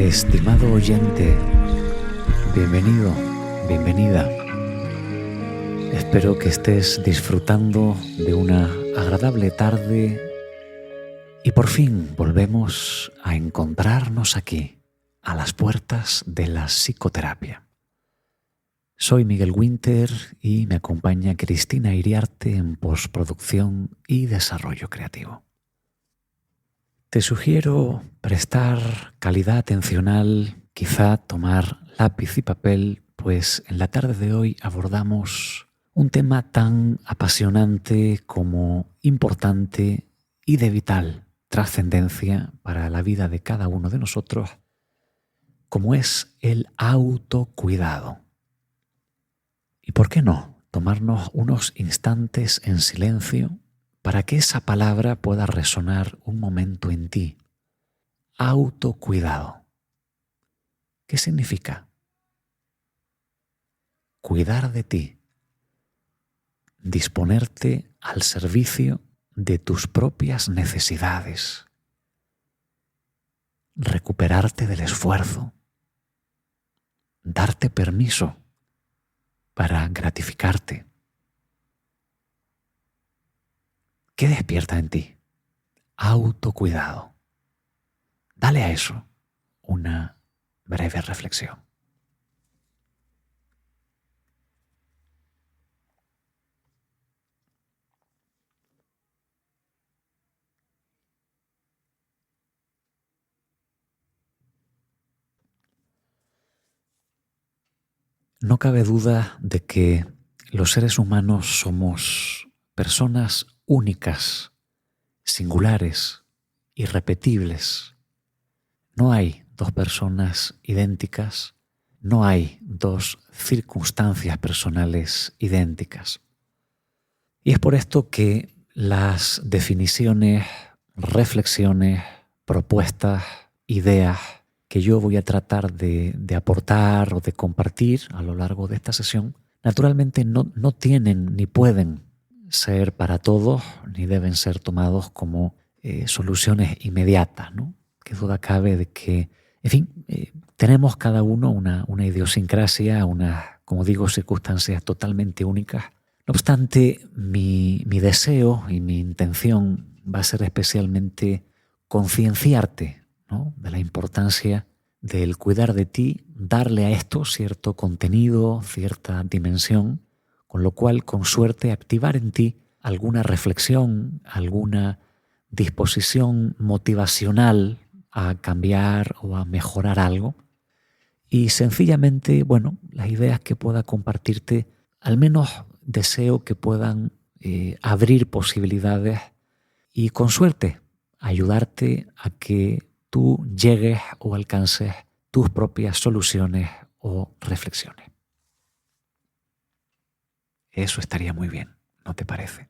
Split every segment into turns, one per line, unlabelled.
Estimado oyente, bienvenido, bienvenida. Espero que estés disfrutando de una agradable tarde y por fin volvemos a encontrarnos aquí, a las puertas de la psicoterapia. Soy Miguel Winter y me acompaña Cristina Iriarte en postproducción y desarrollo creativo. Te sugiero prestar calidad atencional, quizá tomar lápiz y papel, pues en la tarde de hoy abordamos un tema tan apasionante como importante y de vital trascendencia para la vida de cada uno de nosotros, como es el autocuidado. ¿Y por qué no tomarnos unos instantes en silencio para que esa palabra pueda resonar un momento en ti? Autocuidado. ¿Qué significa? Cuidar de ti. Disponerte al servicio de tus propias necesidades. Recuperarte del esfuerzo. Darte permiso para gratificarte. ¿Qué despierta en ti? Autocuidado. Dale a eso una breve reflexión. No cabe duda de que los seres humanos somos personas únicas, singulares, irrepetibles. No hay dos personas idénticas, no hay dos circunstancias personales idénticas. Y es por esto que las definiciones, reflexiones, propuestas, ideas que yo voy a tratar de aportar o de compartir a lo largo de esta sesión, naturalmente no tienen ni pueden ser para todos, ni deben ser tomados como soluciones inmediatas, ¿no? Qué duda cabe de que, en fin, tenemos cada uno una idiosincrasia, unas, como digo, circunstancias totalmente únicas. No obstante, mi deseo y mi intención va a ser especialmente concienciarte, ¿no?, de la importancia del cuidar de ti, darle a esto cierto contenido, cierta dimensión, con lo cual, con suerte, activar en ti alguna reflexión, alguna disposición motivacional a cambiar o a mejorar algo. Y sencillamente, bueno, las ideas que pueda compartirte, al menos deseo que puedan abrir posibilidades y, con suerte, ayudarte a que tú llegues o alcances tus propias soluciones o reflexiones. Eso estaría muy bien, ¿no te parece?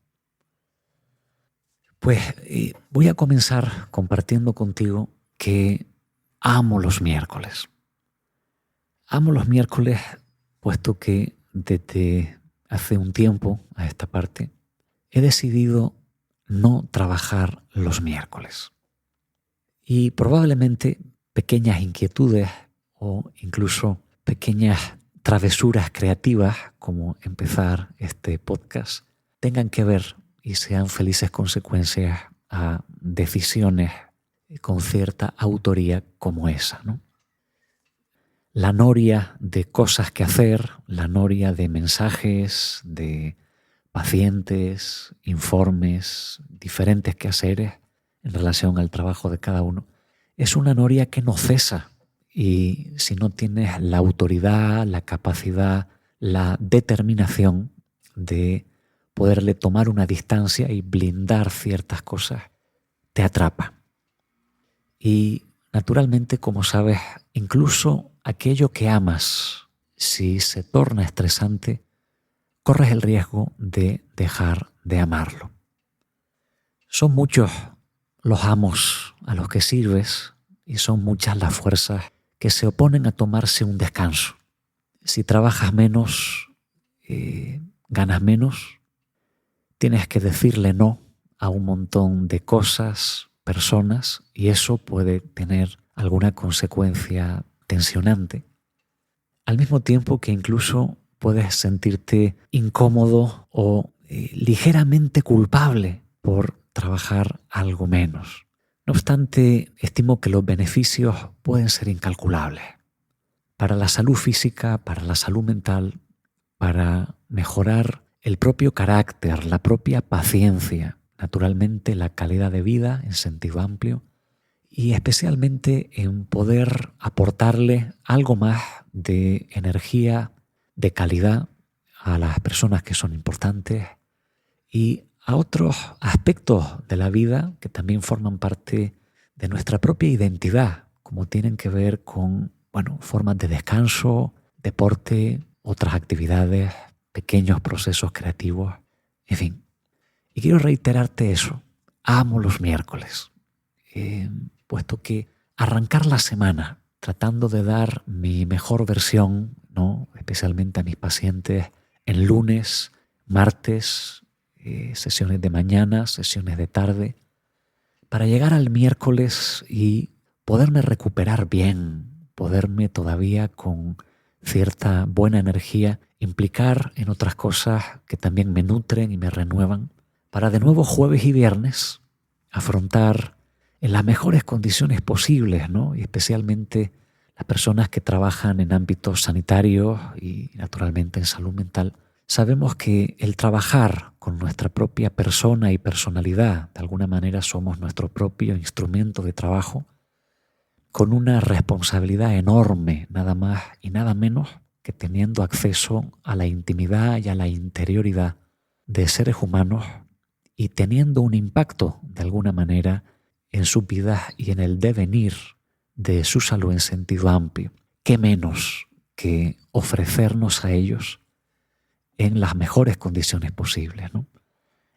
Pues voy a comenzar compartiendo contigo que amo los miércoles. Amo los miércoles puesto que desde hace un tiempo a esta parte he decidido no trabajar los miércoles. Y probablemente pequeñas inquietudes o incluso pequeñas travesuras creativas, como empezar este podcast, tengan que ver y sean felices consecuencias a decisiones con cierta autoría como esa, ¿no? La noria de cosas que hacer, la noria de mensajes, de pacientes, informes, diferentes quehaceres en relación al trabajo de cada uno, es una noria que no cesa. Y si no tienes la autoridad, la capacidad, la determinación de poderle tomar una distancia y blindar ciertas cosas, te atrapa. Y naturalmente, como sabes, incluso aquello que amas, si se torna estresante, corres el riesgo de dejar de amarlo. Son muchos los amos a los que sirves y son muchas las fuerzas que se oponen a tomarse un descanso. Si trabajas menos, ganas menos, tienes que decirle no a un montón de cosas, personas, y eso puede tener alguna consecuencia tensionante, al mismo tiempo que incluso puedes sentirte incómodo o ligeramente culpable por trabajar algo menos. No obstante, estimo que los beneficios pueden ser incalculables para la salud física, para la salud mental, para mejorar el propio carácter, la propia paciencia, naturalmente la calidad de vida en sentido amplio y especialmente en poder aportarle algo más de energía, de calidad a las personas que son importantes y a otros aspectos de la vida que también forman parte de nuestra propia identidad, como tienen que ver con, formas de descanso, deporte, otras actividades, pequeños procesos creativos, en fin. Y quiero reiterarte eso. Amo los miércoles, puesto que arrancar la semana tratando de dar mi mejor versión, ¿no? Especialmente a mis pacientes, en lunes, martes, sesiones de mañana, sesiones de tarde, para llegar al miércoles y poderme recuperar bien, poderme todavía con cierta buena energía implicar en otras cosas que también me nutren y me renuevan, para de nuevo jueves y viernes afrontar en las mejores condiciones posibles, ¿no? Y especialmente las personas que trabajan en ámbitos sanitarios y naturalmente en salud mental, sabemos que el trabajar con nuestra propia persona y personalidad, de alguna manera somos nuestro propio instrumento de trabajo, con una responsabilidad enorme, nada más y nada menos que teniendo acceso a la intimidad y a la interioridad de seres humanos y teniendo un impacto de alguna manera en sus vidas y en el devenir de su salud en sentido amplio. ¿Qué menos que ofrecernos a ellos en las mejores condiciones posibles, ¿no?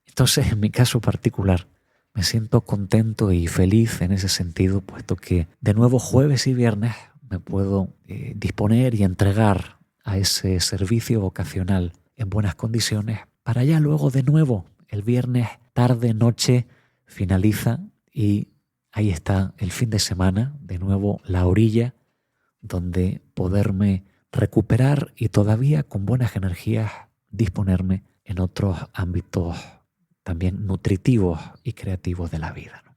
Entonces, en mi caso particular, me siento contento y feliz en ese sentido, puesto que de nuevo jueves y viernes me puedo disponer y entregar a ese servicio vocacional en buenas condiciones para ya luego de nuevo el viernes tarde, noche, finaliza y ahí está el fin de semana, de nuevo la orilla donde poderme recuperar y todavía con buenas energías disponerme en otros ámbitos también nutritivos y creativos de la vida, ¿no?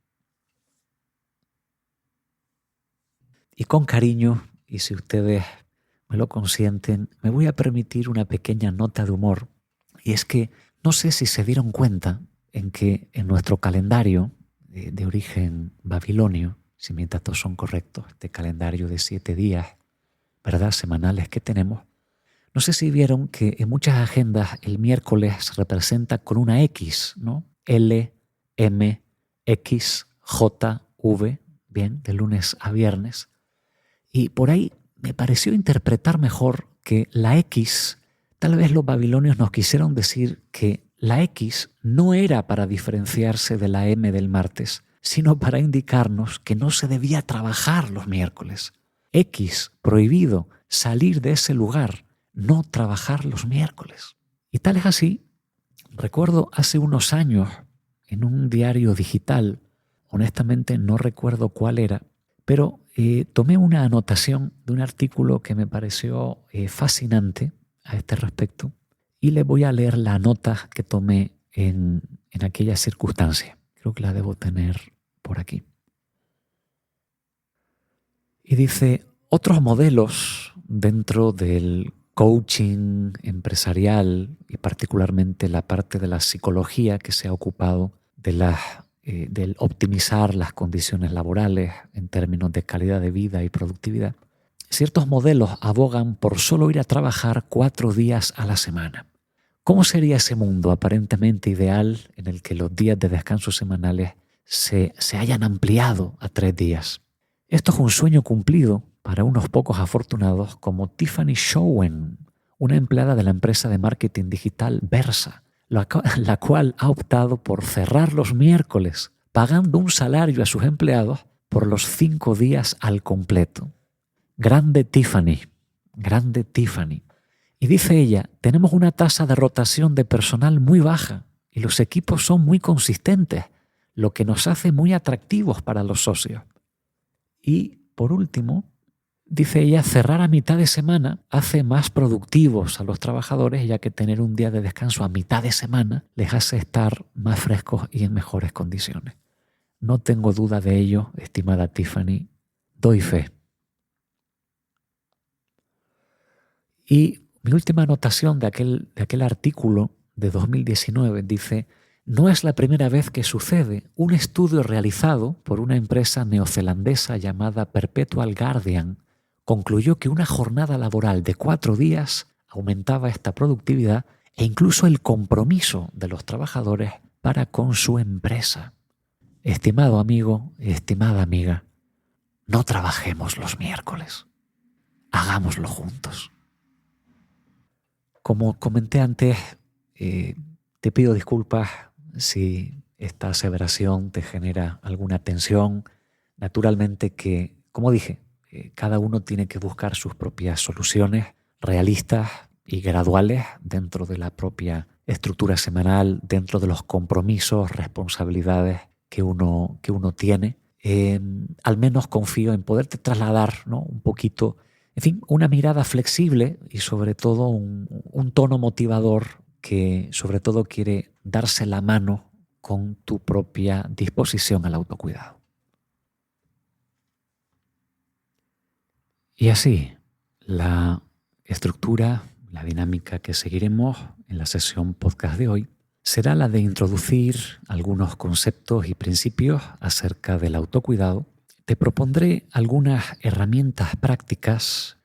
Y con cariño, y si ustedes me lo consienten, me voy a permitir una pequeña nota de humor, y es que no sé si se dieron cuenta en que en nuestro calendario de origen babilonio, si mis datos son correctos, este calendario de 7 días, ¿verdad?, semanales que tenemos, no sé si vieron que en muchas agendas el miércoles se representa con una X, ¿no? L, M, X, J, V, bien, de lunes a viernes. Y por ahí me pareció interpretar mejor que la X, tal vez los babilonios nos quisieron decir que la X no era para diferenciarse de la M del martes, sino para indicarnos que no se debía trabajar los miércoles. X, prohibido, salir de ese lugar, no trabajar los miércoles. Y tal es así, recuerdo hace unos años en un diario digital, honestamente no recuerdo cuál era, pero tomé una anotación de un artículo que me pareció fascinante a este respecto y le voy a leer la nota que tomé en aquella circunstancia. Creo que la debo tener por aquí. Y dice, otros modelos dentro del coaching empresarial y particularmente la parte de la psicología que se ha ocupado de del optimizar las condiciones laborales en términos de calidad de vida y productividad. Ciertos modelos abogan por solo ir a trabajar 4 días a la semana. ¿Cómo sería ese mundo aparentemente ideal en el que los días de descanso semanales se hayan ampliado a 3 días? Esto es un sueño cumplido para unos pocos afortunados como Tiffany Schoen, una empleada de la empresa de marketing digital Versa, la cual ha optado por cerrar los miércoles, pagando un salario a sus empleados por los 5 días al completo. Grande Tiffany, grande Tiffany. Y dice ella, tenemos una tasa de rotación de personal muy baja y los equipos son muy consistentes, lo que nos hace muy atractivos para los socios. Y por último, dice ella, cerrar a mitad de semana hace más productivos a los trabajadores, ya que tener un día de descanso a mitad de semana les hace estar más frescos y en mejores condiciones. No tengo duda de ello, estimada Tiffany, doy fe. Y mi última anotación de aquel artículo de 2019 dice: no es la primera vez que sucede. Un estudio realizado por una empresa neozelandesa llamada Perpetual Guardian concluyó que una jornada laboral de 4 días aumentaba esta productividad e incluso el compromiso de los trabajadores para con su empresa. Estimado amigo, estimada amiga, no trabajemos los miércoles. Hagámoslo juntos. Como comenté antes, te pido disculpas si esta aseveración te genera alguna tensión. Naturalmente que, como dije, cada uno tiene que buscar sus propias soluciones realistas y graduales dentro de la propia estructura semanal, dentro de los compromisos, responsabilidades que uno tiene. Al menos confío en poderte trasladar, ¿no?, un poquito, en fin, una mirada flexible y sobre todo un tono motivador que sobre todo quiere darse la mano con tu propia disposición al autocuidado. Y así, la estructura, la dinámica que seguiremos en la sesión podcast de hoy será la de introducir algunos conceptos y principios acerca del autocuidado. Te propondré algunas herramientas prácticas.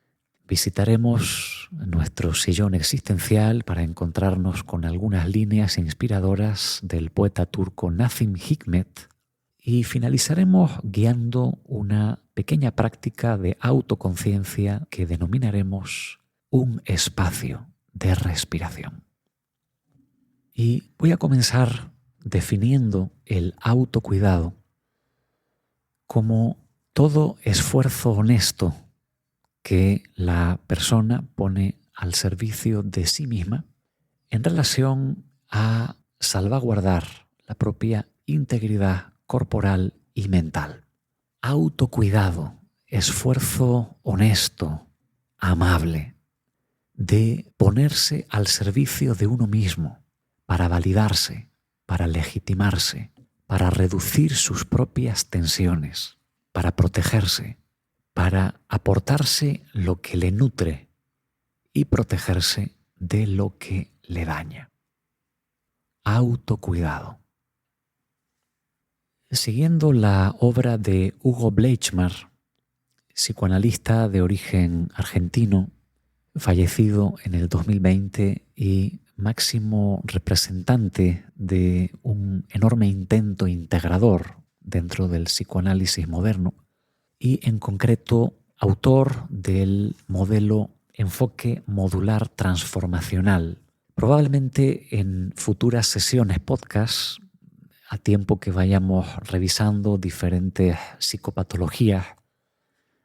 Visitaremos nuestro sillón existencial para encontrarnos con algunas líneas inspiradoras del poeta turco Nazım Hikmet y finalizaremos guiando una pequeña práctica de autoconciencia que denominaremos un espacio de respiración. Y voy a comenzar definiendo el autocuidado como todo esfuerzo honesto que la persona pone al servicio de sí misma en relación a salvaguardar la propia integridad corporal y mental. Autocuidado, esfuerzo honesto, amable, de ponerse al servicio de uno mismo para validarse, para legitimarse, para reducir sus propias tensiones, para protegerse, para aportarse lo que le nutre y protegerse de lo que le daña. Autocuidado. Siguiendo la obra de Hugo Bleichmar, psicoanalista de origen argentino, fallecido en el 2020 y máximo representante de un enorme intento integrador dentro del psicoanálisis moderno, y en concreto autor del modelo enfoque modular transformacional. Probablemente en futuras sesiones podcast, a tiempo que vayamos revisando diferentes psicopatologías,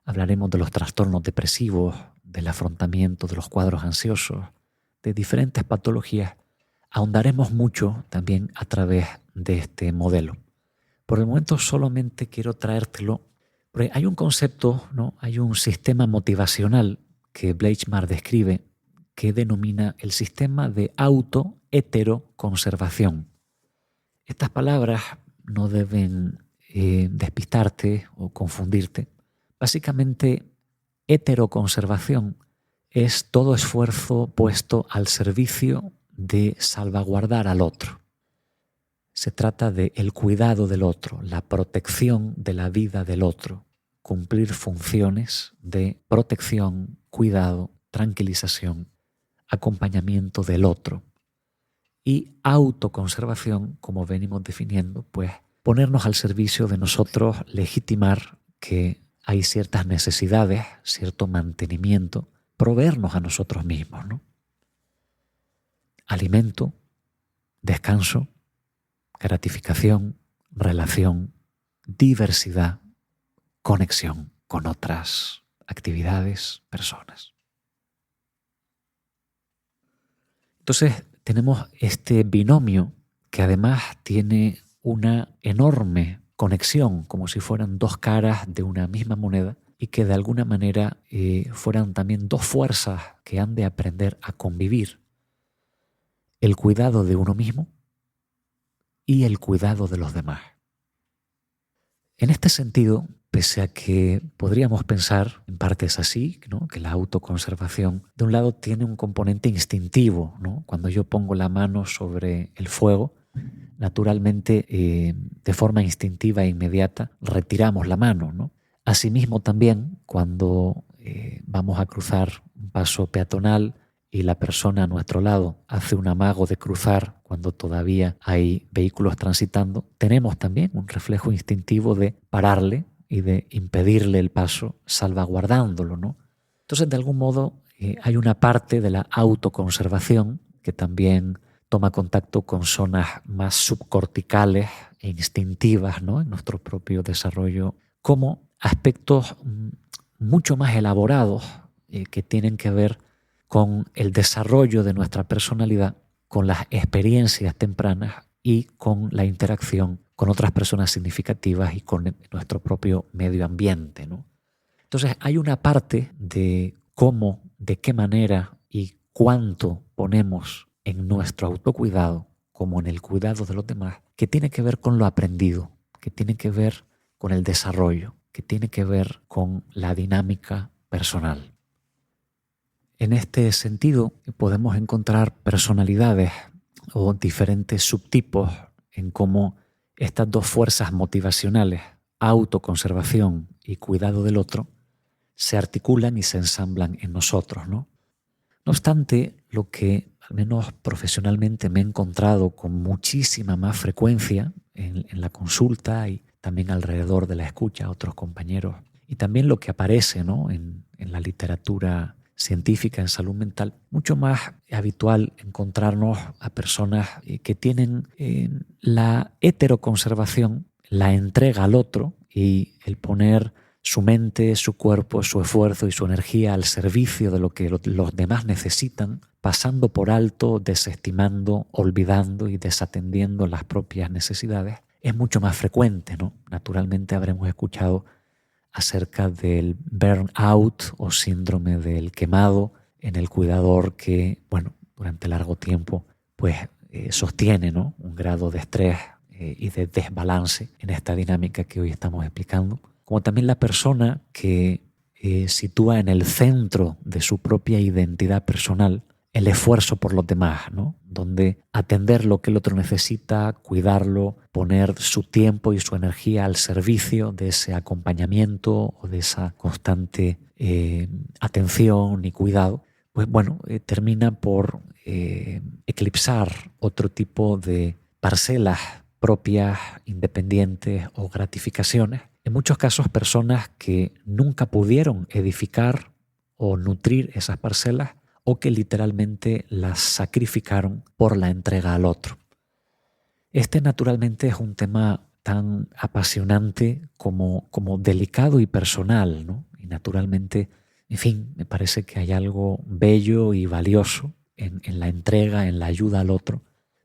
hablaremos de los trastornos depresivos, del afrontamiento de los cuadros ansiosos, de diferentes patologías. Ahondaremos mucho también a través de este modelo. Por el momento solamente quiero traértelo, porque hay un concepto, ¿no?, hay un sistema motivacional que Bleichmar describe que denomina el sistema de auto-heteroconservación. Estas palabras no deben despistarte o confundirte. Básicamente, heteroconservación es todo esfuerzo puesto al servicio de salvaguardar al otro. Se trata de el cuidado del otro, la protección de la vida del otro, cumplir funciones de protección, cuidado, tranquilización, acompañamiento del otro. Y autoconservación, como venimos definiendo, pues ponernos al servicio de nosotros, legitimar que hay ciertas necesidades, cierto mantenimiento, proveernos a nosotros mismos, ¿no? Alimento, descanso, gratificación, relación, diversidad, conexión con otras actividades, personas. Entonces tenemos este binomio que además tiene una enorme conexión, como si fueran dos caras de una misma moneda, y que de alguna manera fueran también dos fuerzas que han de aprender a convivir: el cuidado de uno mismo y el cuidado de los demás. En este sentido, pese a que podríamos pensar, en parte es así, ¿no?, que la autoconservación de un lado tiene un componente instintivo, ¿no? Cuando yo pongo la mano sobre el fuego, naturalmente, de forma instintiva e inmediata, retiramos la mano, ¿no? Asimismo también, cuando vamos a cruzar un paso peatonal y la persona a nuestro lado hace un amago de cruzar cuando todavía hay vehículos transitando, tenemos también un reflejo instintivo de pararle y de impedirle el paso, salvaguardándolo, ¿no? Entonces, de algún modo, hay una parte de la autoconservación que también toma contacto con zonas más subcorticales e instintivas, ¿no?, en nuestro propio desarrollo, como aspectos mucho más elaborados que tienen que ver con el desarrollo de nuestra personalidad, con las experiencias tempranas y con la interacción con otras personas significativas y con nuestro propio medio ambiente, ¿no? Entonces hay una parte de cómo, de qué manera y cuánto ponemos en nuestro autocuidado como en el cuidado de los demás, que tiene que ver con lo aprendido, que tiene que ver con el desarrollo, que tiene que ver con la dinámica personal. En este sentido, podemos encontrar personalidades o diferentes subtipos en cómo estas dos fuerzas motivacionales, autoconservación y cuidado del otro, se articulan y se ensamblan en nosotros, ¿no? No obstante, lo que al menos profesionalmente me he encontrado con muchísima más frecuencia en la consulta y también alrededor de la escucha a otros compañeros, y también lo que aparece, ¿no?, en la literatura científica en salud mental, mucho más habitual encontrarnos a personas que tienen la heteroconservación, la entrega al otro y el poner su mente, su cuerpo, su esfuerzo y su energía al servicio de lo que los demás necesitan, pasando por alto, desestimando, olvidando y desatendiendo las propias necesidades, es mucho más frecuente, ¿no? Naturalmente habremos escuchado acerca del burnout o síndrome del quemado en el cuidador que, bueno, durante largo tiempo pues sostiene, ¿no?, un grado de estrés y de desbalance en esta dinámica que hoy estamos explicando, como también la persona que sitúa en el centro de su propia identidad personal el esfuerzo por los demás, ¿no?, donde atender lo que el otro necesita, cuidarlo, poner su tiempo y su energía al servicio de ese acompañamiento o de esa constante atención y cuidado, pues bueno, termina por eclipsar otro tipo de parcelas propias, independientes o gratificaciones. En muchos casos, personas que nunca pudieron edificar o nutrir esas parcelas o que literalmente las sacrificaron por la entrega al otro. Este naturalmente es un tema tan apasionante como delicado y personal, ¿no? Y naturalmente, en fin, me parece que hay algo bello y valioso en la entrega, en la ayuda al otro.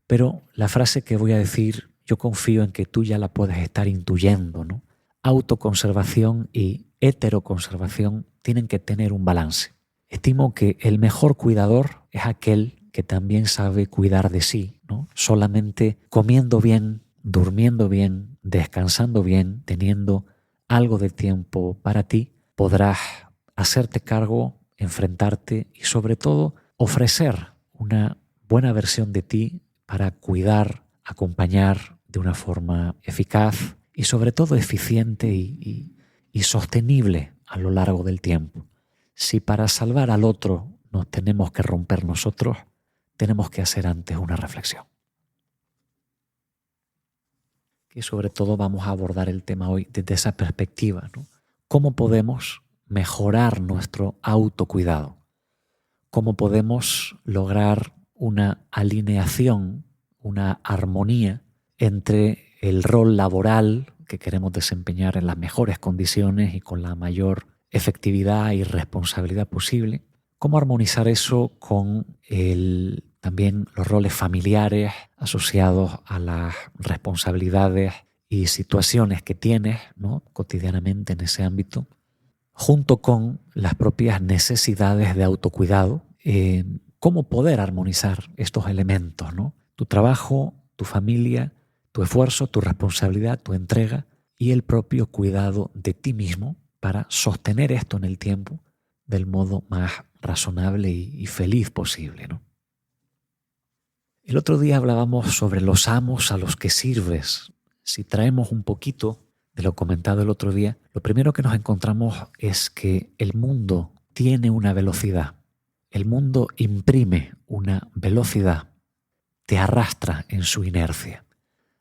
Pero la frase que voy a decir, yo confío en que tú ya la puedes estar intuyendo, ¿no? Autoconservación y heteroconservación tienen que tener un balance. Estimo que el mejor cuidador es aquel que también sabe cuidar de sí, ¿no? Solamente comiendo bien, durmiendo bien, descansando bien, teniendo algo de tiempo para ti, podrás hacerte cargo, enfrentarte y sobre todo ofrecer una buena versión de ti para cuidar, acompañar de una forma eficaz y sobre todo eficiente y sostenible a lo largo del tiempo. Si para salvar al otro nos tenemos que romper nosotros, tenemos que hacer antes una reflexión. Y sobre todo vamos a abordar el tema hoy desde esa perspectiva, ¿no? ¿Cómo podemos mejorar nuestro autocuidado? ¿Cómo podemos lograr una alineación, una armonía entre el rol laboral que queremos desempeñar en las mejores condiciones y con la mayor efectividad y responsabilidad posible? ¿Cómo armonizar eso con también los roles familiares asociados a las responsabilidades y situaciones que tienes, ¿no?, cotidianamente en ese ámbito? junto con las propias necesidades de autocuidado, cómo poder armonizar estos elementos, ¿no? Tu trabajo, tu familia, tu esfuerzo, tu responsabilidad, tu entrega y el propio cuidado de ti mismo para sostener esto en el tiempo del modo más razonable y feliz posible, ¿no? El otro día hablábamos sobre los amos a los que sirves. Si traemos un poquito de lo comentado el otro día, lo primero que nos encontramos es que el mundo tiene una velocidad. El mundo imprime una velocidad, te arrastra en su inercia.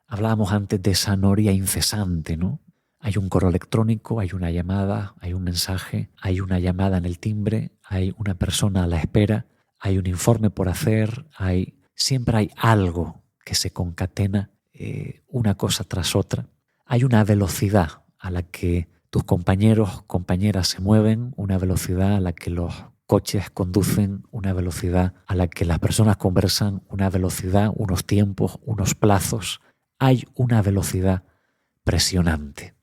Hablábamos antes de esa noria incesante, ¿no? Hay un correo electrónico, hay una llamada, hay un mensaje, hay una llamada en el timbre, hay una persona a la espera, hay un informe por hacer, siempre hay algo que se concatena una cosa tras otra. Hay una velocidad a la que tus compañeros, compañeras se mueven, una velocidad a la que los coches conducen, una velocidad a la que las personas conversan, una velocidad, unos tiempos, unos plazos. Hay una velocidad presionante.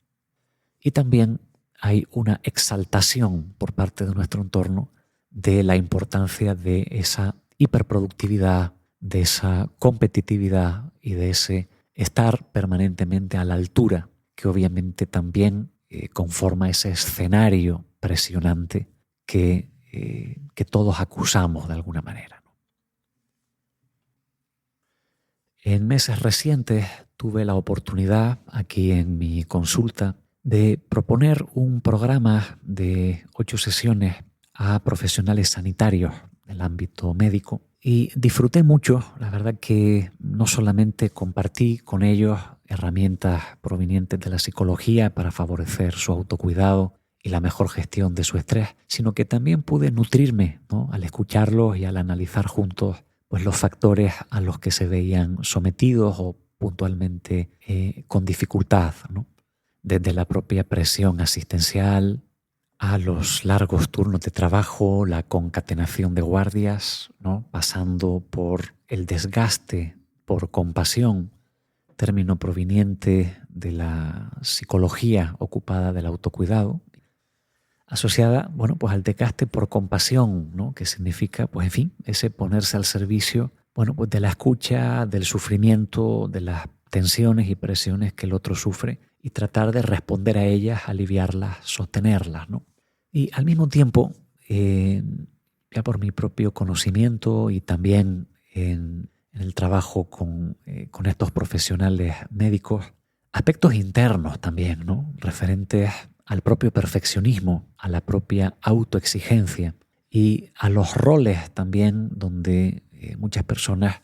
Y también hay una exaltación por parte de nuestro entorno de la importancia de esa hiperproductividad, de esa competitividad y de ese estar permanentemente a la altura, que obviamente también conforma ese escenario presionante que todos acusamos de alguna manera. En meses recientes tuve la oportunidad aquí en mi consulta de proponer un programa de 8 sesiones a profesionales sanitarios del ámbito médico y disfruté mucho. La verdad que no solamente compartí con ellos herramientas provenientes de la psicología para favorecer su autocuidado y la mejor gestión de su estrés, sino que también pude nutrirme, ¿no?, al escucharlos y al analizar juntos pues, los factores a los que se veían sometidos o puntualmente con dificultad, ¿no? Desde la propia presión asistencial a los largos turnos de trabajo, la concatenación de guardias, ¿no?, pasando por el desgaste por compasión, término proveniente de la psicología ocupada del autocuidado, asociada, bueno, pues al desgaste por compasión, ¿no?, que significa, pues en fin, ese ponerse al servicio, bueno, pues de la escucha, del sufrimiento, de las tensiones y presiones que el otro sufre y tratar de responder a ellas, aliviarlas, sostenerlas, ¿no? Y al mismo tiempo, ya por mi propio conocimiento y también en el trabajo con estos profesionales médicos, aspectos internos también, ¿no?, referentes al propio perfeccionismo, a la propia autoexigencia y a los roles también donde muchas personas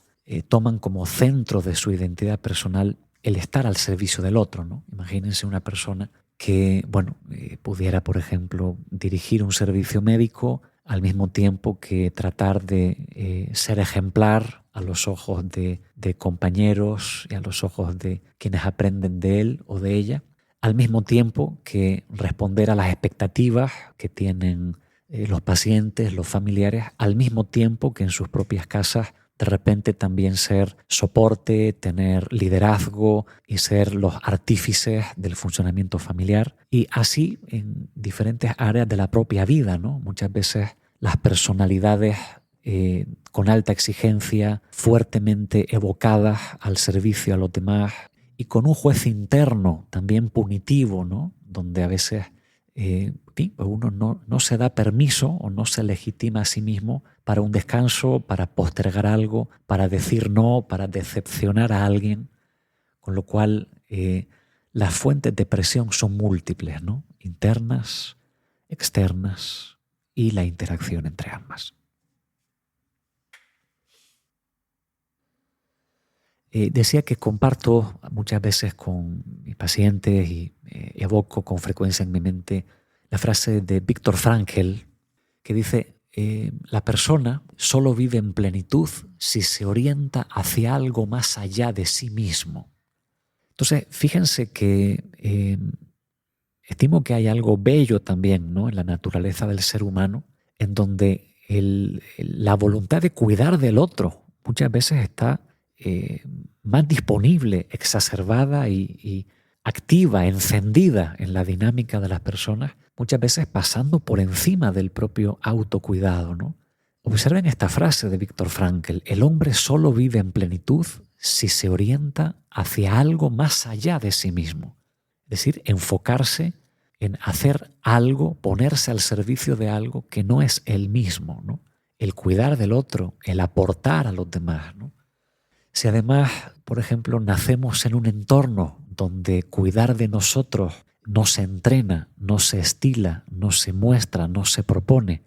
toman como centro de su identidad personal el estar al servicio del otro, ¿no? Imagínense una persona que, bueno, pudiera, por ejemplo, dirigir un servicio médico al mismo tiempo que tratar de ser ejemplar a los ojos de compañeros y a los ojos de quienes aprenden de él o de ella, al mismo tiempo que responder a las expectativas que tienen los pacientes, los familiares, al mismo tiempo que en sus propias casas de repente también ser soporte, tener liderazgo y ser los artífices del funcionamiento familiar. Y así en diferentes áreas de la propia vida, ¿no? Muchas veces las personalidades con alta exigencia, fuertemente evocadas al servicio a los demás y con un juez interno también punitivo, ¿no?, donde a veces uno no se da permiso o no se legitima a sí mismo para un descanso, para postergar algo, para decir no, para decepcionar a alguien, con lo cual las fuentes de presión son múltiples, ¿no?, internas, externas y la interacción entre ambas. Decía que comparto muchas veces con mis pacientes y evoco con frecuencia en mi mente la frase de Viktor Frankl que dice la persona solo vive en plenitud si se orienta hacia algo más allá de sí mismo. Entonces, fíjense que estimo que hay algo bello también, ¿no?, en la naturaleza del ser humano, en donde la voluntad de cuidar del otro muchas veces está más disponible, exacerbada y activa, encendida en la dinámica de las personas, muchas veces pasando por encima del propio autocuidado, ¿no? Observen esta frase de Viktor Frankl: el hombre solo vive en plenitud si se orienta hacia algo más allá de sí mismo. Es decir, enfocarse en hacer algo, ponerse al servicio de algo que no es él mismo, ¿no? El cuidar del otro, el aportar a los demás, ¿no? Si además, por ejemplo, nacemos en un entorno donde cuidar de nosotros no se entrena, no se estila, no se muestra, no se propone,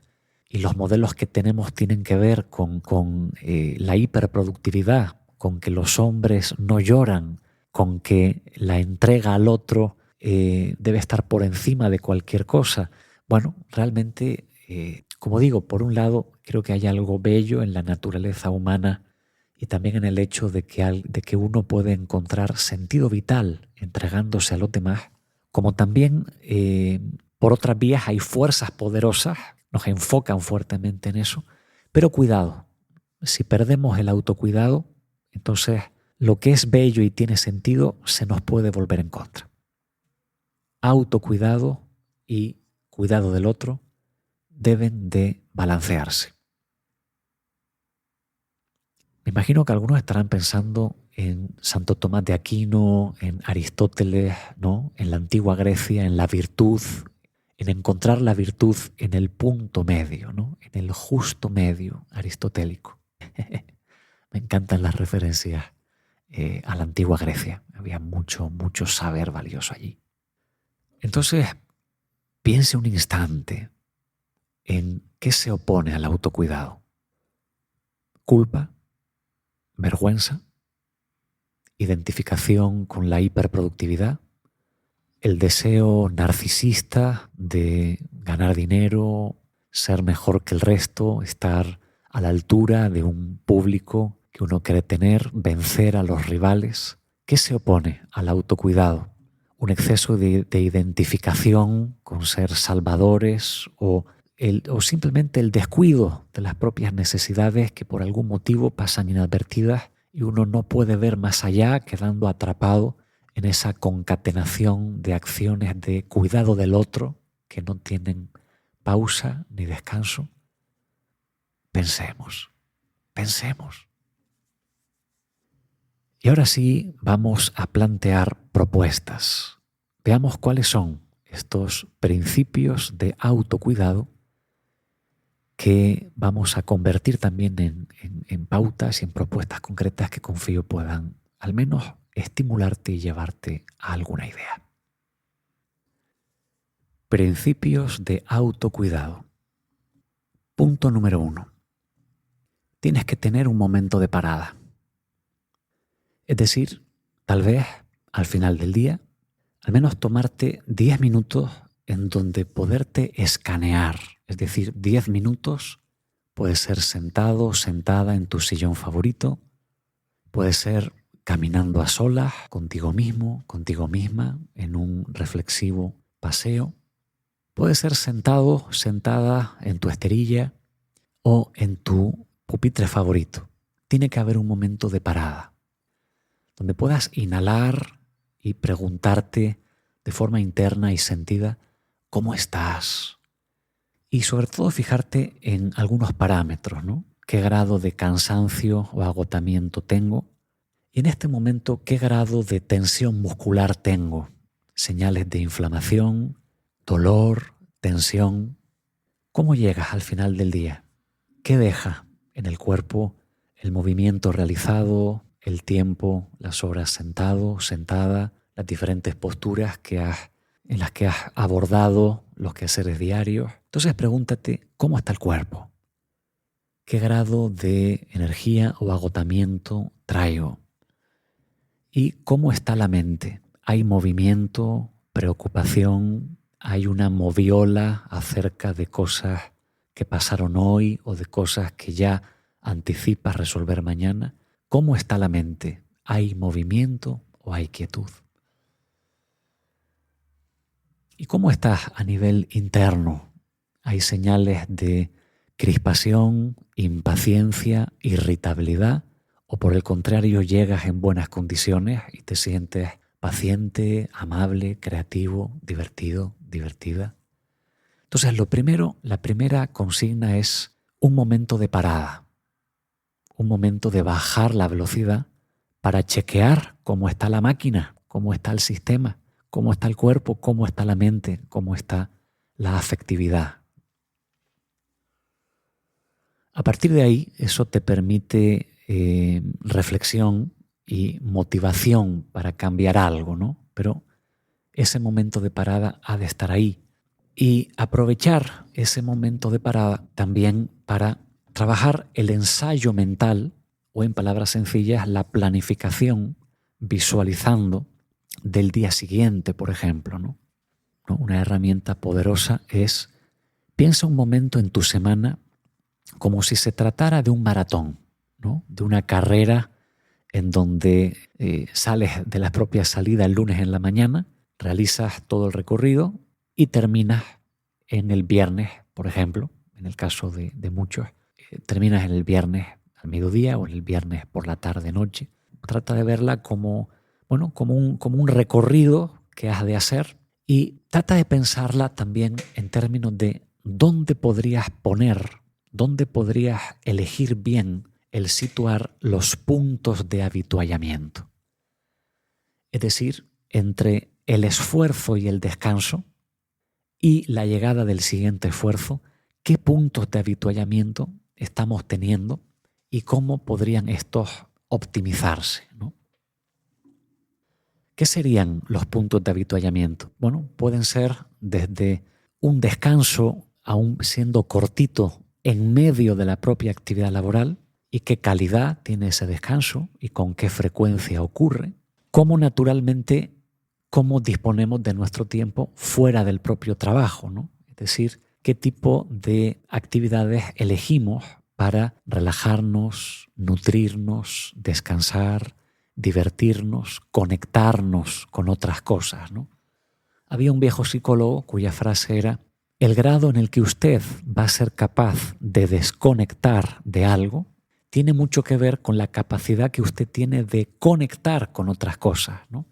y los modelos que tenemos tienen que ver con la hiperproductividad, con que los hombres no lloran, con que la entrega al otro debe estar por encima de cualquier cosa. Bueno, realmente, como digo, por un lado creo que hay algo bello en la naturaleza humana y también en el hecho de que uno puede encontrar sentido vital entregándose a los demás, como también por otras vías hay fuerzas poderosas, nos enfocan fuertemente en eso, pero cuidado, si perdemos el autocuidado, entonces lo que es bello y tiene sentido se nos puede volver en contra. Autocuidado y cuidado del otro deben de balancearse. Me imagino que algunos estarán pensando en Santo Tomás de Aquino, en Aristóteles, ¿no? En la antigua Grecia, en la virtud, en encontrar la virtud en el punto medio, ¿no? En el justo medio aristotélico. Me encantan las referencias a la antigua Grecia. Había mucho saber valioso allí. Entonces, piense un instante en qué se opone al autocuidado. Culpa, vergüenza, identificación con la hiperproductividad, el deseo narcisista de ganar dinero, ser mejor que el resto, estar a la altura de un público que uno quiere tener, vencer a los rivales. ¿Qué se opone al autocuidado? Un exceso de identificación con ser salvadores o simplemente el descuido de las propias necesidades que por algún motivo pasan inadvertidas y uno no puede ver más allá, quedando atrapado en esa concatenación de acciones de cuidado del otro que no tienen pausa ni descanso. Pensemos. Y ahora sí vamos a plantear propuestas. Veamos cuáles son estos principios de autocuidado que vamos a convertir también en pautas y en propuestas concretas que confío puedan al menos estimularte y llevarte a alguna idea. Principios de autocuidado. Punto número 1. Tienes que tener un momento de parada. Es decir, tal vez al final del día, al menos tomarte 10 minutos en donde poderte escanear. Es decir, 10 minutos, puede ser sentado o sentada en tu sillón favorito, puede ser caminando a solas, contigo mismo, contigo misma, en un reflexivo paseo. Puede ser sentado, sentada en tu esterilla o en tu pupitre favorito. Tiene que haber un momento de parada, donde puedas inhalar y preguntarte de forma interna y sentida cómo estás. Y sobre todo fijarte en algunos parámetros, ¿no? ¿Qué grado de cansancio o agotamiento tengo? Y en este momento, ¿qué grado de tensión muscular tengo? Señales de inflamación, dolor, tensión. ¿Cómo llegas al final del día? ¿Qué deja en el cuerpo el movimiento realizado, el tiempo, las horas sentado, sentada, las diferentes posturas en las que has abordado los quehaceres diarios? Entonces pregúntate, ¿cómo está el cuerpo? ¿Qué grado de energía o agotamiento traigo? ¿Y cómo está la mente? ¿Hay movimiento, preocupación? ¿Hay una moviola acerca de cosas que pasaron hoy o de cosas que ya anticipas resolver mañana? ¿Cómo está la mente? ¿Hay movimiento o hay quietud? ¿Y cómo estás a nivel interno? ¿Hay señales de crispación, impaciencia, irritabilidad? ¿O por el contrario llegas en buenas condiciones y te sientes paciente, amable, creativo, divertido, divertida. Entonces, la primera consigna es un momento de parada, un momento de bajar la velocidad para chequear cómo está la máquina, cómo está el sistema, cómo está el cuerpo, cómo está la mente, cómo está la afectividad. A partir de ahí, eso te permite reflexión y motivación para cambiar algo, ¿no? Pero ese momento de parada ha de estar ahí. Y aprovechar ese momento de parada también para trabajar el ensayo mental, o en palabras sencillas, la planificación, visualizando del día siguiente, por ejemplo, ¿no? Una herramienta poderosa es: piensa un momento en tu semana como si se tratara de un maratón, ¿no? De una carrera en donde sales de la propia salida el lunes en la mañana, realizas todo el recorrido y terminas en el viernes, por ejemplo, en el caso de muchos, terminas en el viernes al mediodía o en el viernes por la tarde-noche. Trata de verla como un recorrido que has de hacer, y trata de pensarla también en términos de dónde podrías elegir bien el situar los puntos de avituallamiento. Es decir, entre el esfuerzo y el descanso y la llegada del siguiente esfuerzo, ¿qué puntos de avituallamiento estamos teniendo y cómo podrían estos optimizarse, ¿no? ¿Qué serían los puntos de avituallamiento? Bueno, pueden ser desde un descanso, aún siendo cortito, en medio de la propia actividad laboral, y qué calidad tiene ese descanso y con qué frecuencia ocurre, cómo naturalmente, cómo disponemos de nuestro tiempo fuera del propio trabajo, ¿no? Es decir, qué tipo de actividades elegimos para relajarnos, nutrirnos, descansar, divertirnos, conectarnos con otras cosas, ¿no? Había un viejo psicólogo cuya frase era: el grado en el que usted va a ser capaz de desconectar de algo tiene mucho que ver con la capacidad que usted tiene de conectar con otras cosas, ¿no?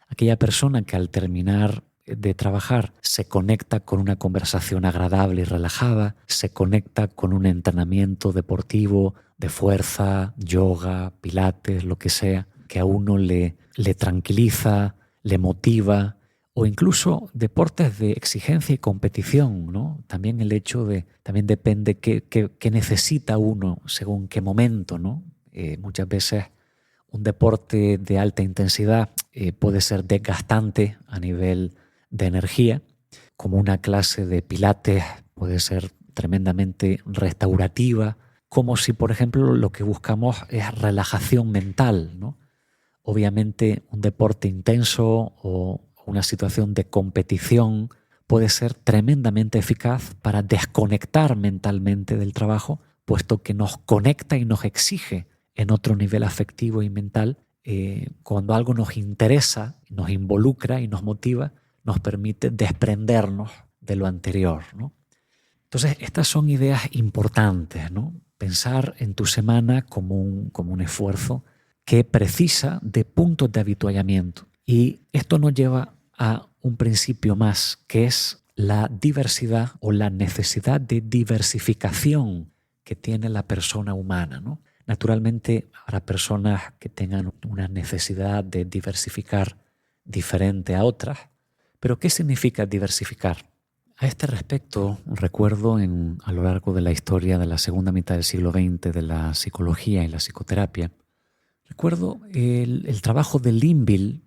Aquella persona que al terminar de trabajar se conecta con una conversación agradable y relajada, se conecta con un entrenamiento deportivo de fuerza, yoga, pilates, lo que sea, que a uno le tranquiliza, le motiva, o incluso deportes de exigencia y competición, ¿no? También el hecho también depende qué necesita uno según qué momento, ¿no? Muchas veces un deporte de alta intensidad puede ser desgastante a nivel de energía, como una clase de pilates puede ser tremendamente restaurativa, como si, por ejemplo, lo que buscamos es relajación mental, ¿no? Obviamente, un deporte intenso o una situación de competición puede ser tremendamente eficaz para desconectar mentalmente del trabajo, puesto que nos conecta y nos exige en otro nivel afectivo y mental. Cuando algo nos interesa, nos involucra y nos motiva, nos permite desprendernos de lo anterior, ¿no? Entonces, estas son ideas importantes, ¿no? Pensar en tu semana como un esfuerzo que precisa de puntos de avituallamiento. Y esto nos lleva a un principio más, que es la diversidad o la necesidad de diversificación que tiene la persona humana, ¿no? Naturalmente habrá personas que tengan una necesidad de diversificar diferente a otras, pero ¿qué significa diversificar? A este respecto, recuerdo a lo largo de la historia de la segunda mitad del siglo XX de la psicología y la psicoterapia, recuerdo el trabajo de Linville.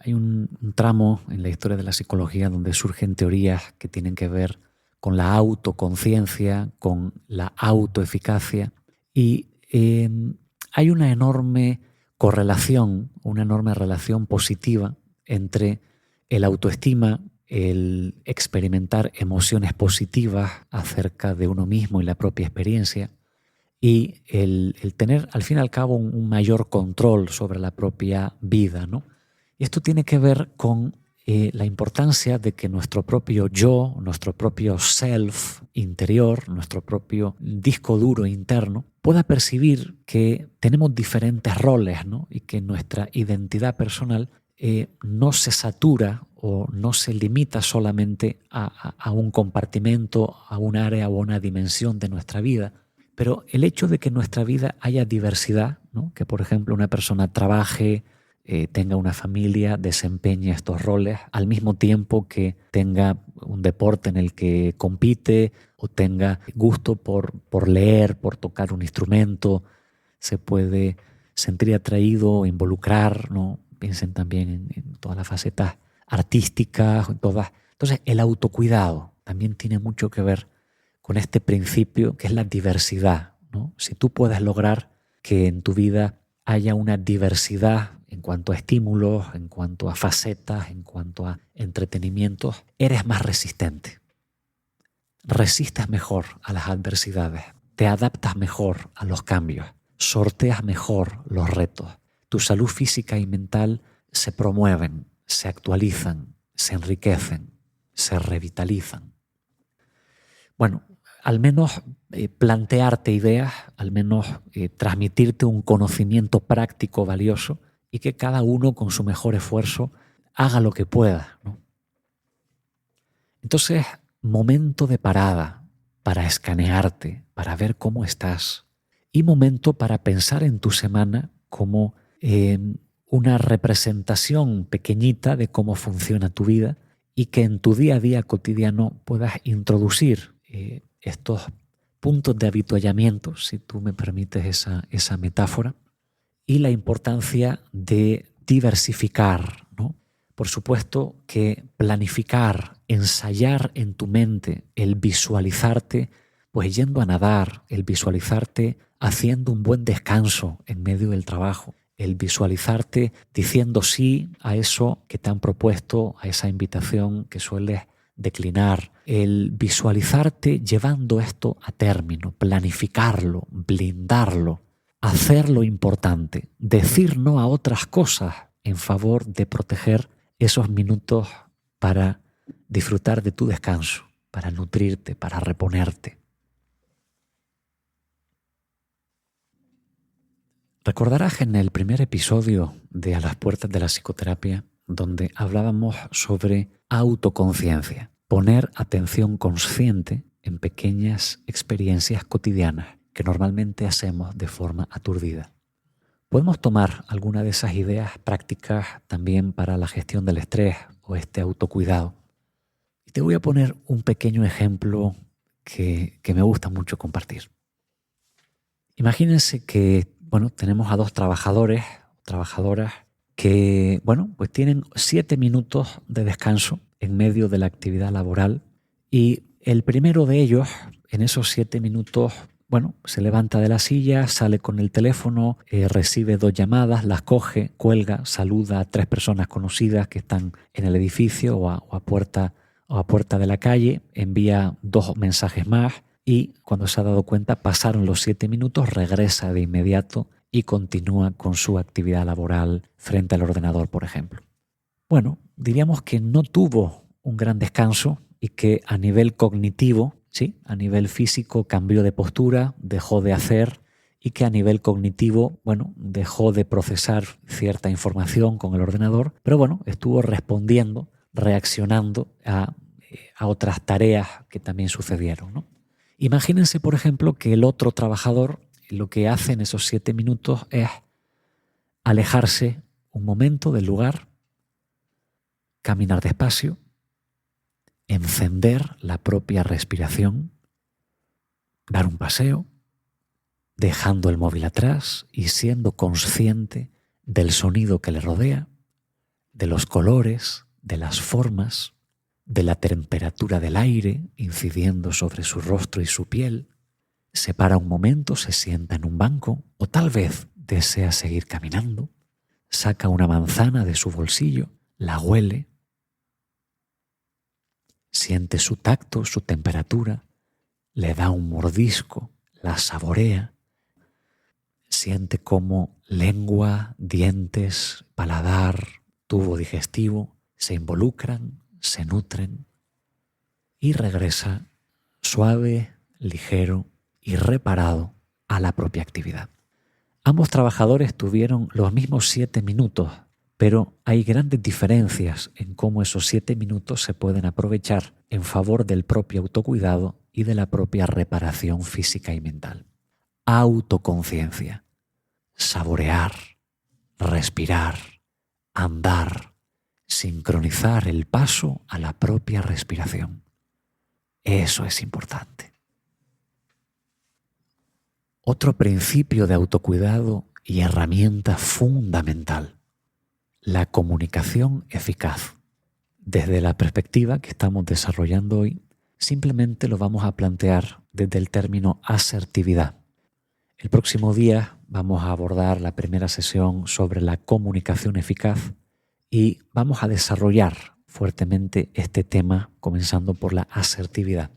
Hay un tramo en la historia de la psicología donde surgen teorías que tienen que ver con la autoconciencia, con la autoeficacia, y hay una enorme correlación, una enorme relación positiva entre el autoestima, el experimentar emociones positivas acerca de uno mismo y la propia experiencia, y el tener al fin y al cabo un mayor control sobre la propia vida, ¿no? Y esto tiene que ver con la importancia de que nuestro propio yo, nuestro propio self interior, nuestro propio disco duro interno, pueda percibir que tenemos diferentes roles, ¿no? Y que nuestra identidad personal no se satura o no se limita solamente a un compartimento, a un área o una dimensión de nuestra vida. Pero el hecho de que en nuestra vida haya diversidad, ¿no? Que por ejemplo una persona trabaje, tenga una familia, desempeñe estos roles, al mismo tiempo que tenga un deporte en el que compite o tenga gusto por leer, por tocar un instrumento, se puede sentir atraído o involucrar, ¿no? Piensen también en todas las facetas artísticas, en todas. Entonces, el autocuidado también tiene mucho que ver con este principio que es la diversidad, ¿no? Si tú puedes lograr que en tu vida haya una diversidad en cuanto a estímulos, en cuanto a facetas, en cuanto a entretenimientos, eres más resistente. Resistes mejor a las adversidades, te adaptas mejor a los cambios, sorteas mejor los retos. Tu salud física y mental se promueven, se actualizan, se enriquecen, se revitalizan. Bueno, al menos plantearte ideas, al menos transmitirte un conocimiento práctico valioso y que cada uno con su mejor esfuerzo haga lo que pueda, ¿no? Entonces, momento de parada para escanearte, para ver cómo estás y momento para pensar en tu semana como una representación pequeñita de cómo funciona tu vida y que en tu día a día cotidiano puedas introducir estos puntos de avituallamiento, si tú me permites esa metáfora, y la importancia de diversificar, ¿no? Por supuesto que planificar, ensayar en tu mente, el visualizarte pues yendo a nadar, el visualizarte haciendo un buen descanso en medio del trabajo, el visualizarte diciendo sí a eso que te han propuesto, a esa invitación que sueles declinar, el visualizarte llevando esto a término, planificarlo, blindarlo, hacer lo importante, decir no a otras cosas en favor de proteger esos minutos para disfrutar de tu descanso, para nutrirte, para reponerte. Recordarás en el primer episodio de A las puertas de la psicoterapia, donde hablábamos sobre autoconciencia, poner atención consciente en pequeñas experiencias cotidianas que normalmente hacemos de forma aturdida. Podemos tomar alguna de esas ideas prácticas también para la gestión del estrés o este autocuidado. Y te voy a poner un pequeño ejemplo que me gusta mucho compartir. Imagínense que tenemos a dos trabajadores, trabajadoras, que pues tienen 7 minutos de descanso en medio de la actividad laboral y el primero de ellos, en esos 7 minutos, se levanta de la silla, sale con el teléfono, recibe 2 llamadas, las coge, cuelga, saluda a 3 personas conocidas que están en el edificio o a puerta de la calle, envía 2 mensajes más y cuando se ha dado cuenta pasaron los 7 minutos, regresa de inmediato y continúa con su actividad laboral frente al ordenador, por ejemplo. Diríamos que no tuvo un gran descanso y que a nivel cognitivo, sí, a nivel físico cambió de postura, dejó de hacer y que a nivel cognitivo, dejó de procesar cierta información con el ordenador, pero estuvo respondiendo, reaccionando a otras tareas que también sucedieron, ¿no? Imagínense, por ejemplo, que el otro trabajador lo que hace en esos 7 minutos es alejarse un momento del lugar, caminar despacio, encender la propia respiración, dar un paseo, dejando el móvil atrás y siendo consciente del sonido que le rodea, de los colores, de las formas, de la temperatura del aire incidiendo sobre su rostro y su piel. Se para un momento, se sienta en un banco o tal vez desea seguir caminando, saca una manzana de su bolsillo, la huele, siente su tacto, su temperatura, le da un mordisco, la saborea, siente cómo lengua, dientes, paladar, tubo digestivo se involucran, se nutren y regresa suave, ligero y reparado a la propia actividad. Ambos trabajadores tuvieron los mismos 7 minutos, pero hay grandes diferencias en cómo esos 7 minutos se pueden aprovechar en favor del propio autocuidado y de la propia reparación física y mental. Autoconciencia, saborear, respirar, andar, sincronizar el paso a la propia respiración. Eso es importante. Otro principio de autocuidado y herramienta fundamental: la comunicación eficaz. Desde la perspectiva que estamos desarrollando hoy, simplemente lo vamos a plantear desde el término asertividad. El próximo día vamos a abordar la primera sesión sobre la comunicación eficaz y vamos a desarrollar fuertemente este tema comenzando por la asertividad,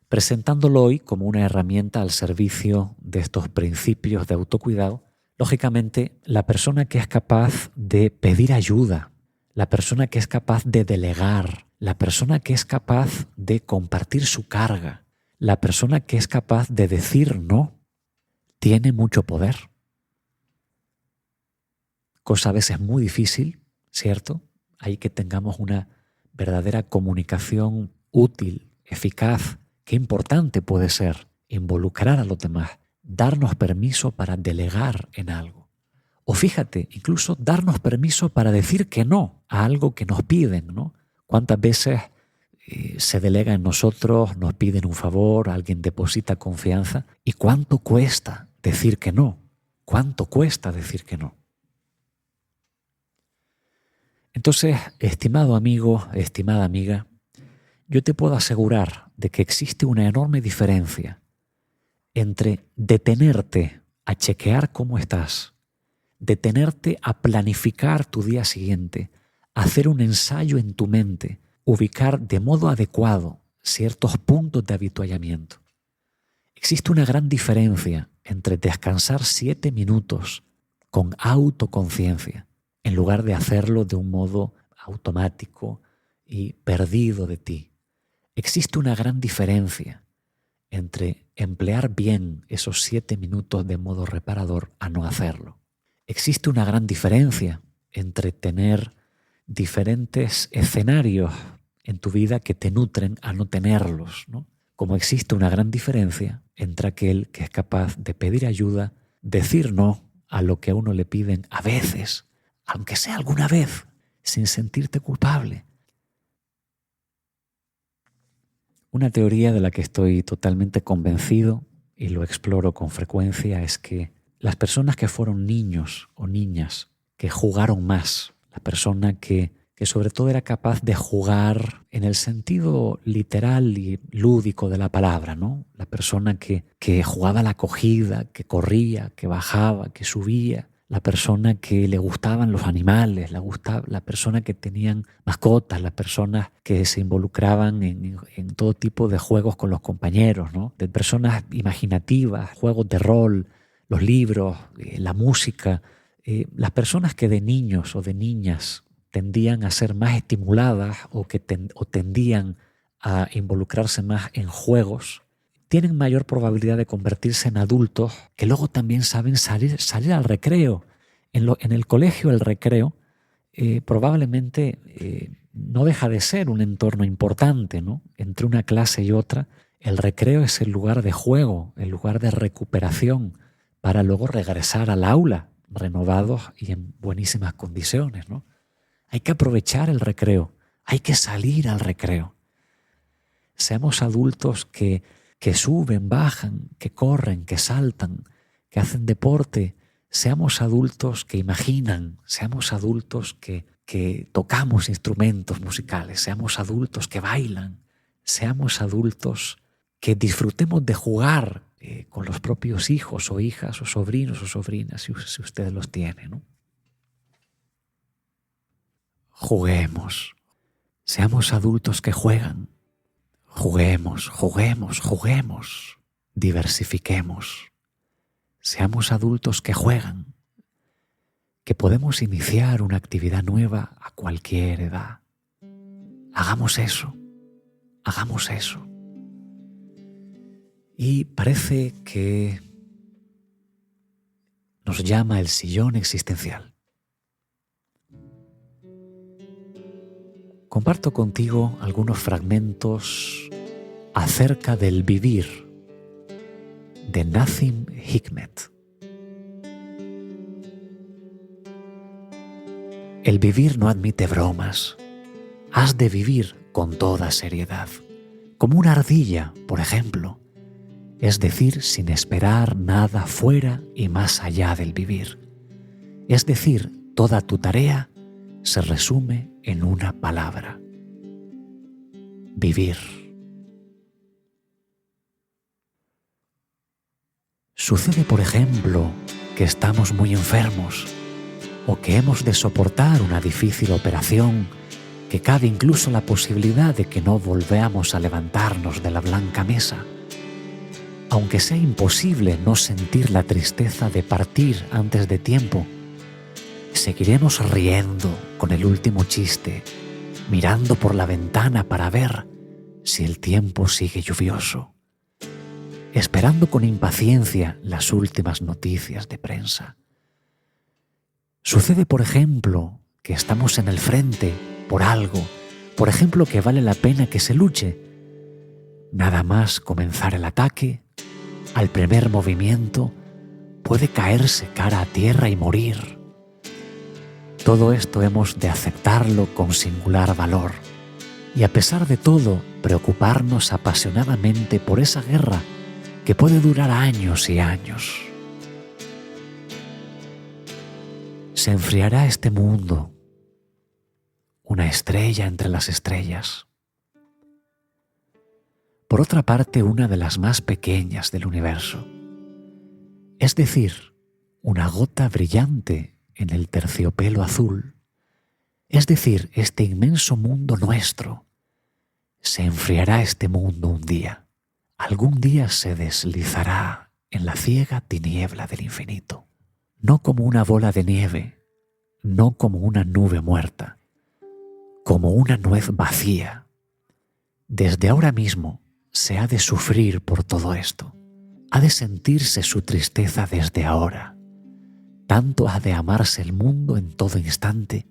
presentándolo hoy como una herramienta al servicio de estos principios de autocuidado. Lógicamente, la persona que es capaz de pedir ayuda, la persona que es capaz de delegar, la persona que es capaz de compartir su carga, la persona que es capaz de decir no, tiene mucho poder. Cosa a veces muy difícil, ¿cierto? Hay que tengamos una verdadera comunicación útil, eficaz. Qué importante puede ser involucrar a los demás, darnos permiso para delegar en algo. O fíjate, incluso darnos permiso para decir que no a algo que nos piden, ¿no? ¿Cuántas veces se delega en nosotros, nos piden un favor, alguien deposita confianza? ¿Y cuánto cuesta decir que no? ¿Cuánto cuesta decir que no? Entonces, estimado amigo, estimada amiga, yo te puedo asegurar de que existe una enorme diferencia entre detenerte a chequear cómo estás, detenerte a planificar tu día siguiente, hacer un ensayo en tu mente, ubicar de modo adecuado ciertos puntos de avituallamiento. Existe una gran diferencia entre descansar 7 minutos con autoconciencia en lugar de hacerlo de un modo automático y perdido de ti. Existe una gran diferencia entre emplear bien esos 7 minutos de modo reparador a no hacerlo. Existe una gran diferencia entre tener diferentes escenarios en tu vida que te nutren a no tenerlos, ¿no? Como existe una gran diferencia entre aquel que es capaz de pedir ayuda, decir no a lo que a uno le piden a veces, aunque sea alguna vez, sin sentirte culpable. Una teoría de la que estoy totalmente convencido y lo exploro con frecuencia es que las personas que fueron niños o niñas, que jugaron más, la persona que sobre todo era capaz de jugar en el sentido literal y lúdico de la palabra, ¿no? La persona que jugaba a la acogida, que corría, que bajaba, que subía, la persona que le gustaban los animales, la persona que tenían mascotas, las personas que se involucraban en todo tipo de juegos con los compañeros, ¿no? De personas imaginativas, juegos de rol, los libros, la música, las personas que de niños o de niñas tendían a ser más estimuladas o tendían a involucrarse más en juegos, tienen mayor probabilidad de convertirse en adultos que luego también saben salir al recreo. En el colegio el recreo probablemente no deja de ser un entorno importante, ¿no? Entre una clase y otra, el recreo es el lugar de juego, el lugar de recuperación para luego regresar al aula renovados y en buenísimas condiciones, ¿no? Hay que aprovechar el recreo, hay que salir al recreo. Seamos adultos que suben, bajan, que corren, que saltan, que hacen deporte. Seamos adultos que imaginan, seamos adultos que tocamos instrumentos musicales, seamos adultos que bailan, seamos adultos que disfrutemos de jugar con los propios hijos o hijas o sobrinos o sobrinas, si ustedes los tienen, ¿no? Juguemos, seamos adultos que juegan. Juguemos, diversifiquemos. Seamos adultos que juegan, que podemos iniciar una actividad nueva a cualquier edad. Hagamos eso, hagamos eso. Y parece que nos llama el sillón existencial. Comparto contigo algunos fragmentos acerca del vivir de Nazim Hikmet. El vivir no admite bromas. Has de vivir con toda seriedad, como una ardilla, por ejemplo, es decir, sin esperar nada fuera y más allá del vivir. Es decir, toda tu tarea se resume en una palabra: vivir. Sucede, por ejemplo, que estamos muy enfermos o que hemos de soportar una difícil operación, que cabe incluso la posibilidad de que no volvamos a levantarnos de la blanca mesa. Aunque sea imposible no sentir la tristeza de partir antes de tiempo, seguiremos riendo con el último chiste, mirando por la ventana para ver si el tiempo sigue lluvioso, esperando con impaciencia las últimas noticias de prensa. Sucede, por ejemplo, que estamos en el frente por algo, por ejemplo, que vale la pena que se luche. Nada más comenzar el ataque, al primer movimiento, puede caerse cara a tierra y morir. Todo esto hemos de aceptarlo con singular valor y, a pesar de todo, preocuparnos apasionadamente por esa guerra que puede durar años y años. Se enfriará este mundo, una estrella entre las estrellas. Por otra parte, una de las más pequeñas del universo, es decir, una gota brillante en el terciopelo azul, es decir, este inmenso mundo nuestro. Se enfriará este mundo un día, algún día se deslizará en la ciega tiniebla del infinito, no como una bola de nieve, no como una nube muerta, como una nuez vacía. Desde ahora mismo se ha de sufrir por todo esto, ha de sentirse su tristeza desde ahora. Tanto ha de amarse el mundo en todo instante,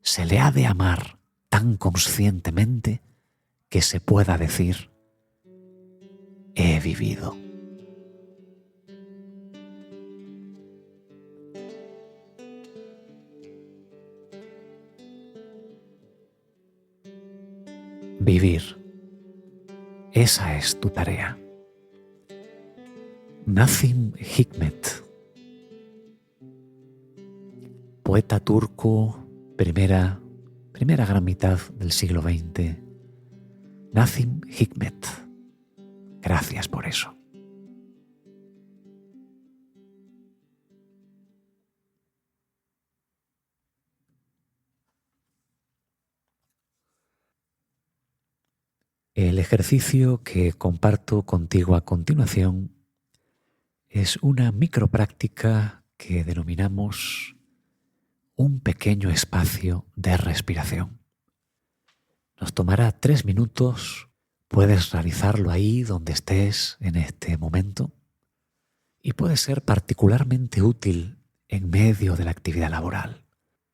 se le ha de amar tan conscientemente que se pueda decir: he vivido. Vivir. Esa es tu tarea. Nazim Hikmet, poeta turco, primera gran mitad del siglo XX. Nazim Hikmet, gracias por eso. El ejercicio que comparto contigo a continuación es una micropráctica que denominamos un pequeño espacio de respiración. Nos tomará 3 minutos, puedes realizarlo ahí donde estés en este momento y puede ser particularmente útil en medio de la actividad laboral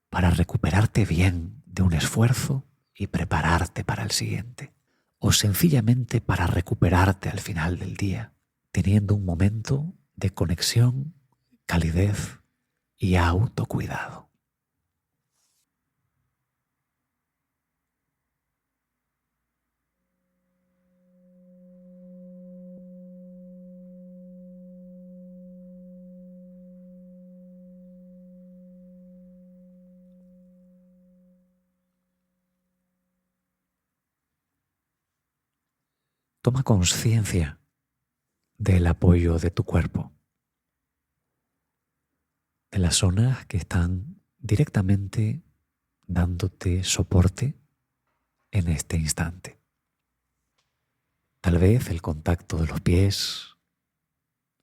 para recuperarte bien de un esfuerzo y prepararte para el siguiente, o sencillamente para recuperarte al final del día, teniendo un momento de conexión, calidez y autocuidado. Toma conciencia del apoyo de tu cuerpo, de las zonas que están directamente dándote soporte en este instante. Tal vez el contacto de los pies,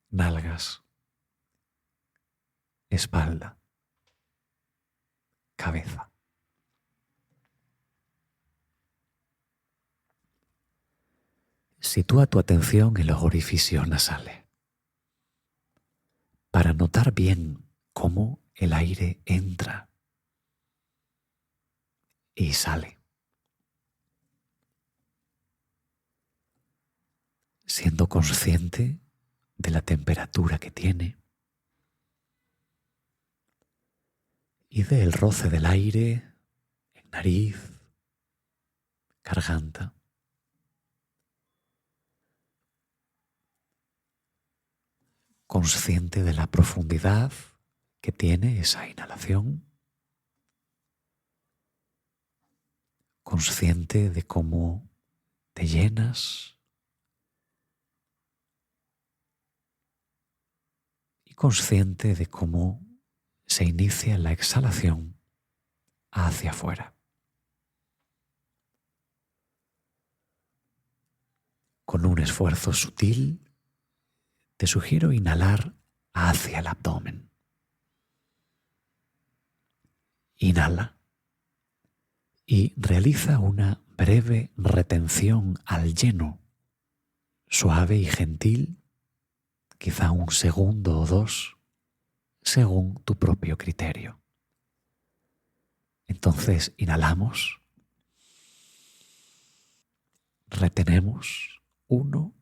nalgas, espalda. cabeza. Sitúa tu atención en los orificios nasales para notar bien cómo el aire entra y sale, siendo consciente de la temperatura que tiene y del roce del aire en nariz, garganta. Consciente de la profundidad que tiene esa inhalación, consciente de cómo te llenas y consciente de cómo se inicia la exhalación hacia afuera. Con un esfuerzo sutil, te sugiero inhalar hacia el abdomen. Inhala y realiza una breve retención al lleno, suave y gentil, quizá 1 segundo o 2, según tu propio criterio. Entonces inhalamos, retenemos 1,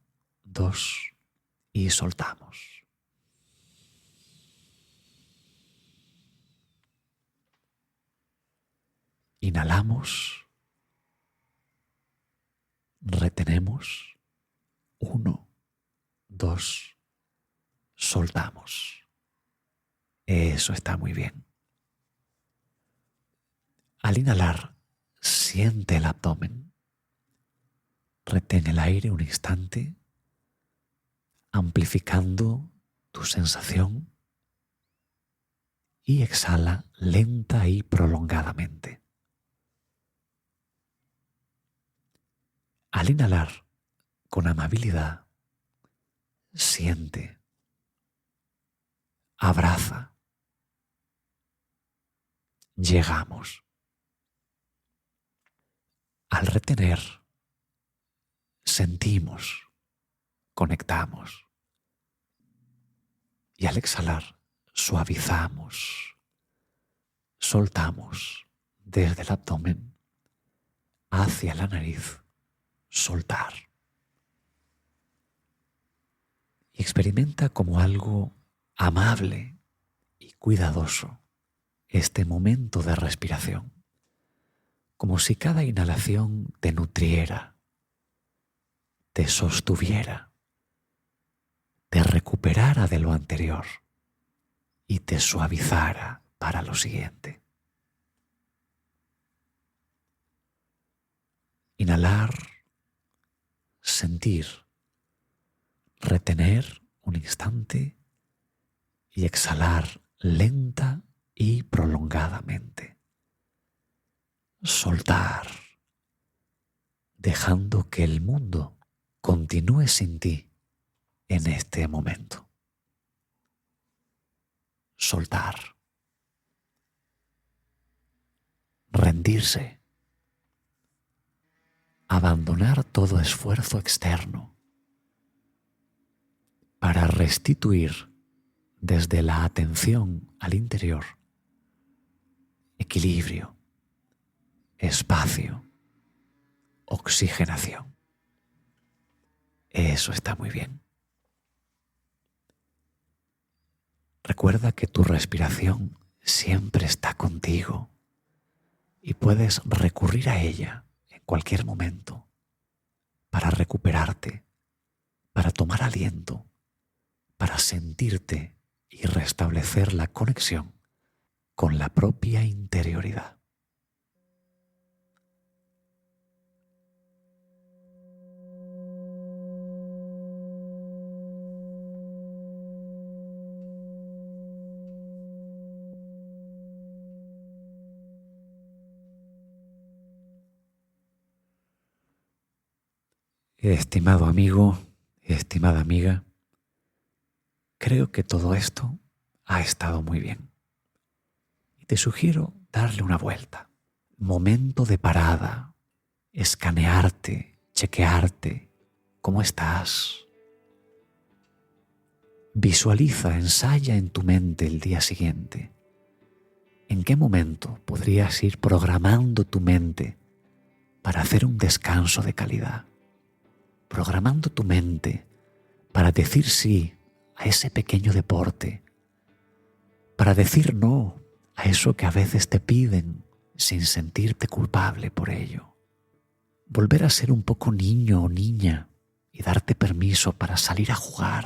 2 y soltamos. Inhalamos, retenemos 1, 2, soltamos. Eso está muy bien. Al inhalar, siente el abdomen. Retén el aire un instante, amplificando tu sensación, y exhala lenta y prolongadamente. Al inhalar con amabilidad, siente, abraza, llegamos. Al retener, sentimos, conectamos. Y al exhalar, suavizamos, soltamos desde el abdomen hacia la nariz. Soltar. Y experimenta como algo amable y cuidadoso este momento de respiración, como si cada inhalación te nutriera, te sostuviera, te recuperara de lo anterior y te suavizara para lo siguiente. Inhalar, sentir, retener un instante y exhalar lenta y prolongadamente. Soltar, dejando que el mundo continúe sin ti en este momento. Soltar. Rendirse. Abandonar todo esfuerzo externo para restituir desde la atención al interior equilibrio, espacio, oxigenación. Eso está muy bien. Recuerda que tu respiración siempre está contigo y puedes recurrir a ella en cualquier momento para recuperarte, para tomar aliento, para sentirte y restablecer la conexión con la propia interioridad. Estimado amigo, estimada amiga, creo que todo esto ha estado muy bien. Y te sugiero darle una vuelta. Momento de parada, escanearte, chequearte. ¿Cómo estás? Visualiza, ensaya en tu mente el día siguiente. ¿En qué momento podrías ir programando tu mente para hacer un descanso de calidad? Programando tu mente para decir sí a ese pequeño deporte, para decir no a eso que a veces te piden sin sentirte culpable por ello. Volver a ser un poco niño o niña y darte permiso para salir a jugar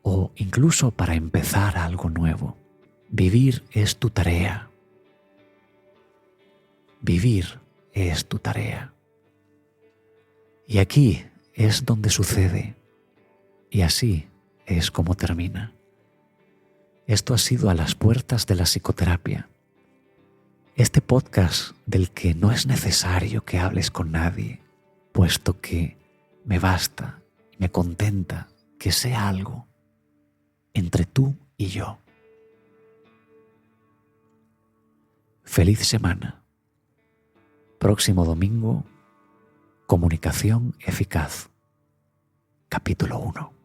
o incluso para empezar algo nuevo. Vivir es tu tarea. Vivir es tu tarea. Y aquí es donde sucede, y así es como termina. Esto ha sido A las puertas de la psicoterapia. Este podcast del que no es necesario que hables con nadie, puesto que me basta y me contenta que sea algo entre tú y yo. Feliz semana. Próximo domingo, Comunicación Eficaz. Capítulo 1.